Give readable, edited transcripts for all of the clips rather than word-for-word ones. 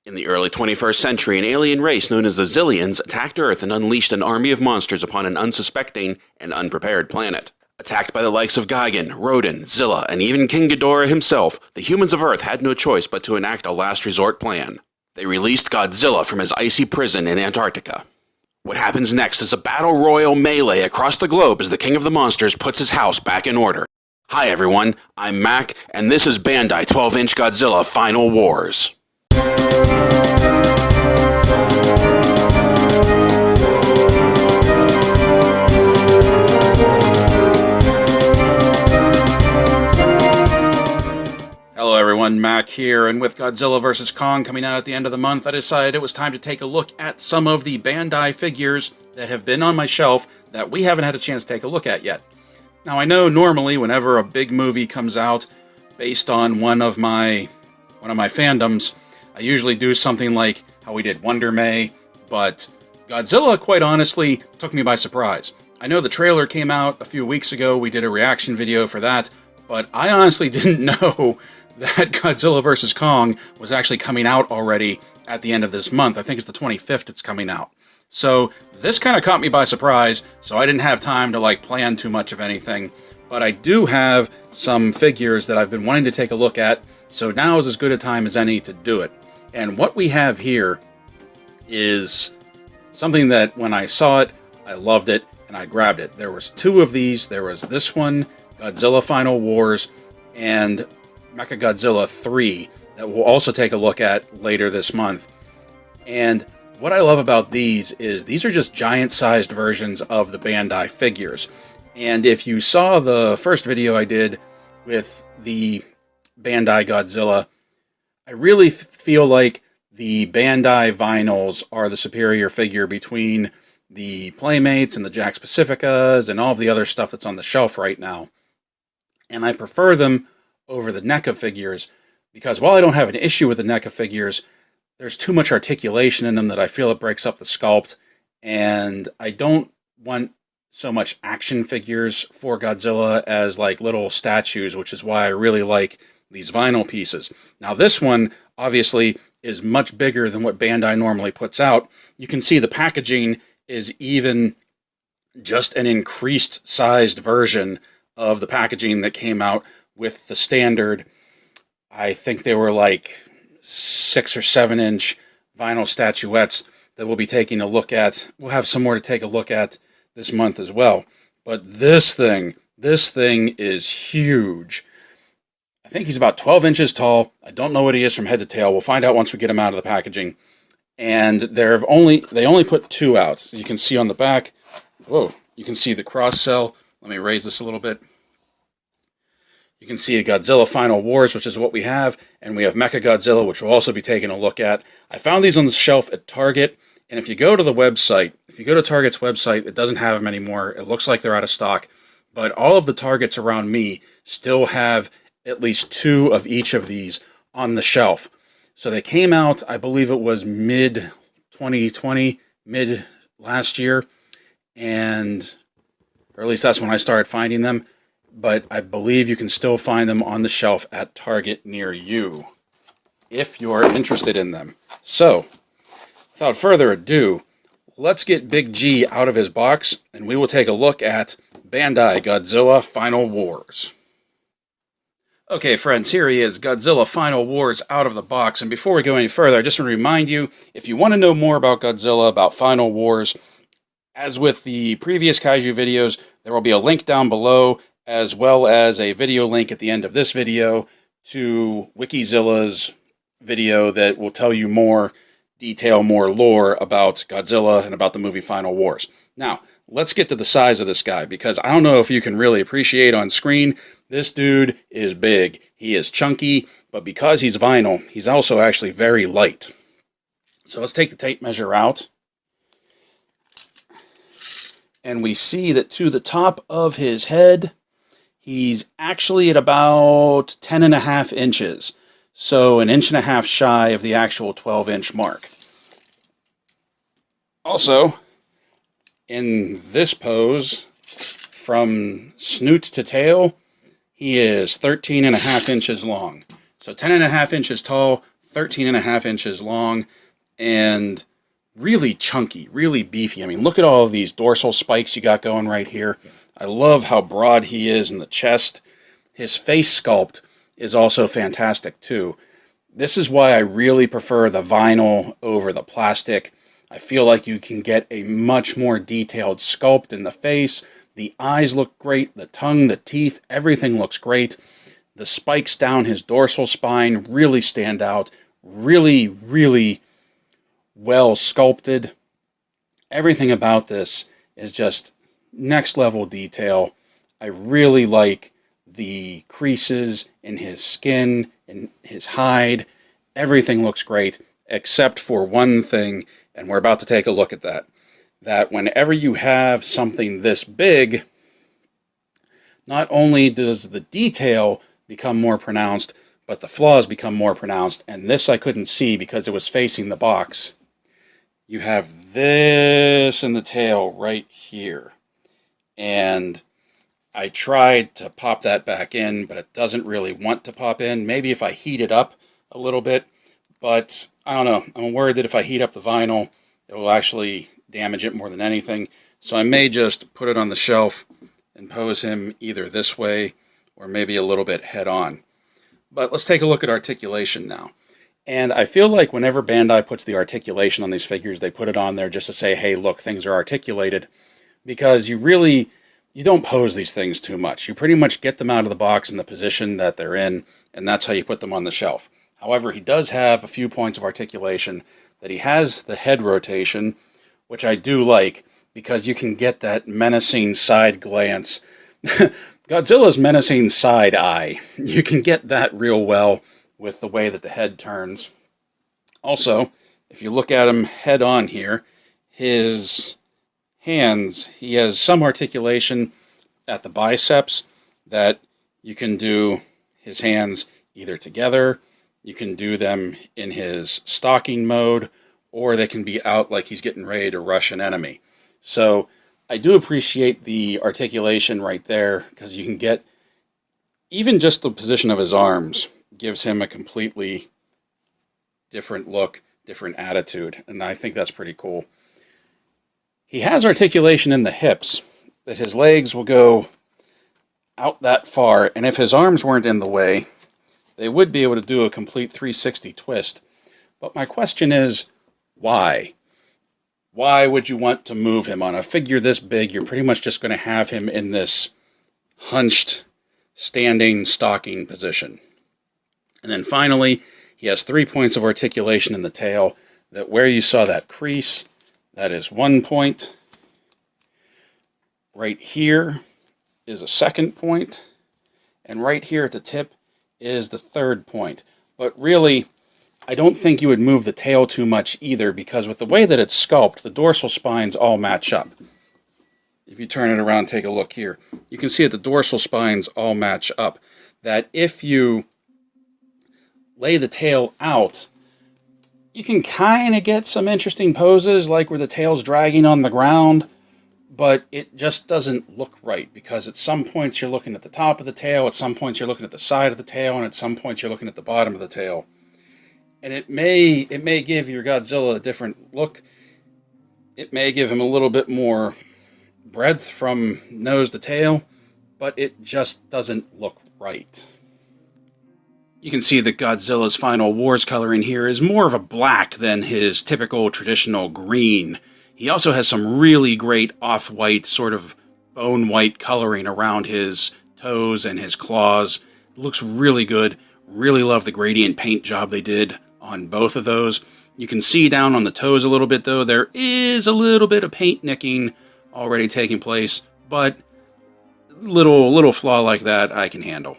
In the early 21st century, an alien race known as the Zillions attacked Earth and unleashed an army of monsters upon an unsuspecting and unprepared planet. Attacked by the likes of Gigan, Rodin, Zilla, and even King Ghidorah himself, the humans of Earth had no choice but to enact a last resort plan. They released Godzilla from his icy prison in Antarctica. What happens next is a battle royal melee across the globe as the King of the Monsters puts his house back in order. Hi everyone, I'm Mac, and this is Bandai 12-inch Godzilla Final Wars. Hello everyone, Mac here, and with Godzilla vs. Kong coming out at the end of the month, I decided it was time to take a look at some of the Bandai figures that have been on my shelf that we haven't had a chance to take a look at yet. Now I know normally whenever a big movie comes out based on one of my fandoms, I usually do something like how we did Wonder May, but Godzilla, quite honestly, took me by surprise. I know the trailer came out a few weeks ago, we did a reaction video for that, but I honestly didn't know that Godzilla vs. Kong was actually coming out already at the end of this month. I think it's the 25th it's coming out. So this kind of caught me by surprise, so I didn't have time to plan too much of anything. But I do have some figures that I've been wanting to take a look at, so now is as good a time as any to do it. And what we have here is something that when I saw it, I loved it, and I grabbed it. There was two of these. There was this one, Godzilla Final Wars, and Mechagodzilla 3, that we'll also take a look at later this month. And what I love about these is these are just giant-sized versions of the Bandai figures. And if you saw the first video I did with the Bandai Godzilla, I really feel like the Bandai vinyls are the superior figure between the Playmates and the Jakks Pacificas and all of the other stuff that's on the shelf right now. And I prefer them over the NECA figures because while I don't have an issue with the NECA figures, there's too much articulation in them that I feel it breaks up the sculpt, and I don't want so much action figures for Godzilla as little statues, which is why I really like these vinyl pieces. Now this one obviously is much bigger than what Bandai normally puts out. You can see the packaging is even just an increased sized version of the packaging that came out with the standard. I think they were 6 or 7 inch vinyl statuettes that we'll be taking a look at. We'll have some more to take a look at this month as well. But this thing is huge. I think he's about 12 inches tall. I don't know what he is from head to tail. We'll find out once we get him out of the packaging. And they only put 2 out. So you can see on the back, whoa, you can see the cross cell. Let me raise this a little bit. You can see Godzilla Final Wars, which is what we have, and we have Mechagodzilla, which we'll also be taking a look at. I found these on the shelf at Target, and if you go to the website, if you go to Target's website, it doesn't have them anymore. It looks like they're out of stock, but all of the Targets around me still have at least 2 of each of these on the shelf. So they came out, I believe it was mid-2020, mid last year, or at least that's when I started finding them. But I believe you can still find them on the shelf at Target near you, if you are interested in them. So, without further ado, let's get Big G out of his box, and we will take a look at Bandai Godzilla Final Wars. Okay, friends, here he is, Godzilla Final Wars out of the box. And before we go any further, I just want to remind you, if you want to know more about Godzilla, about Final Wars, as with the previous Kaiju videos, there will be a link down below, as well as a video link at the end of this video to WikiZilla's video that will tell you more detail, more lore about Godzilla and about the movie Final Wars. Now, let's get to the size of this guy, because I don't know if you can really appreciate on screen, this dude is big. He is chunky, but because he's vinyl, he's also actually very light. So let's take the tape measure out. And we see that to the top of his head, he's actually at about 10.5 inches. So 1.5 inches shy of the actual 12-inch mark. Also, in this pose, from snoot to tail, he is 13.5 inches long. So 10.5 inches tall, 13.5 inches long, and really chunky, really beefy. I mean, look at all of these dorsal spikes you got going right here. I love how broad he is in the chest. His face sculpt is also fantastic too. This is why I really prefer the vinyl over the plastic. I feel like you can get a much more detailed sculpt in the face. The eyes look great, the tongue, the teeth, everything looks great. The spikes down his dorsal spine really stand out. Really, really well sculpted. Everything about this is just next level detail. I really like the creases in his skin, in his hide. Everything looks great, except for one thing, and we're about to take a look at that. That whenever you have something this big, not only does the detail become more pronounced, but the flaws become more pronounced, and this I couldn't see because it was facing the box. You have this in the tail right here, and I tried to pop that back in, but it doesn't really want to pop in. Maybe if I heat it up a little bit, but I don't know. I'm worried that if I heat up the vinyl, it will actually damage it more than anything. So I may just put it on the shelf and pose him either this way or maybe a little bit head on. But let's take a look at articulation now. And I feel like whenever Bandai puts the articulation on these figures, they put it on there just to say, hey, look, things are articulated. Because you don't pose these things too much. You pretty much get them out of the box in the position that they're in, and that's how you put them on the shelf. However, he does have a few points of articulation, that he has the head rotation, which I do like, because you can get that menacing side glance. Godzilla's menacing side eye. You can get that real well with the way that the head turns. Also, if you look at him head on here, his hands, he has some articulation at the biceps that you can do his hands either together, you can do them in his stalking mode, or they can be out like he's getting ready to rush an enemy. So I do appreciate the articulation right there, because you can get, even just the position of his arms gives him a completely different look, different attitude, and I think that's pretty cool. He has articulation in the hips, that his legs will go out that far, and if his arms weren't in the way, they would be able to do a complete 360 twist. But my question is, why? Why would you want to move him? On a figure this big, you're pretty much just going to have him in this hunched, standing, stalking position. And then finally, he has 3 points of articulation in the tail, that where you saw that crease, that is 1 point. Right here is a second point. And right here at the tip is the third point. But really, I don't think you would move the tail too much either, because with the way that it's sculpted, the dorsal spines all match up. If you turn it around, take a look here. You can see that the dorsal spines all match up. That if you lay the tail out, you can kind of get some interesting poses, like where the tail's dragging on the ground, but it just doesn't look right, because at some points you're looking at the top of the tail, at some points you're looking at the side of the tail, and at some points you're looking at the bottom of the tail. And it may give your Godzilla a different look. It may give him a little bit more breadth from nose to tail, but it just doesn't look right. You can see that Godzilla's Final Wars coloring here is more of a black than his typical traditional green. He also has some really great off-white, sort of bone-white coloring around his toes and his claws. It looks really good. Really love the gradient paint job they did on both of those. You can see down on the toes a little bit, though. There is a little bit of paint nicking already taking place, but little flaw like that I can handle.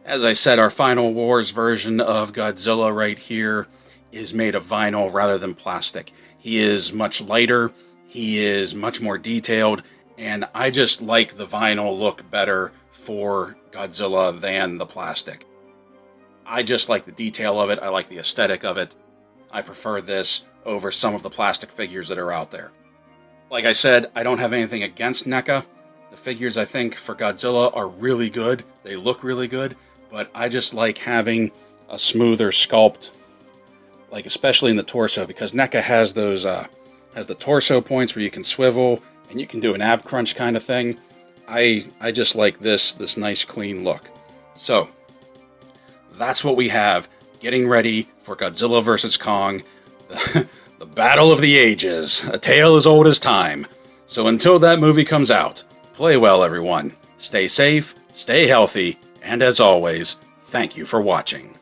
As I said, our Final Wars version of Godzilla right here is made of vinyl rather than plastic. He is much lighter, he is much more detailed, and I just like the vinyl look better for Godzilla than the plastic. I just like the detail of it, I like the aesthetic of it. I prefer this over some of the plastic figures that are out there. Like I said, I don't have anything against NECA. The figures, I think, for Godzilla are really good. They look really good, but I just like having a smoother sculpt like especially in the torso, because NECA has those has the torso points where you can swivel and you can do an ab crunch kind of thing. I just like this nice clean look. So that's what we have, getting ready for Godzilla vs. Kong, the battle of the ages, a tale as old as time. So until that movie comes out, play well, everyone. Stay safe, stay healthy, and as always, thank you for watching.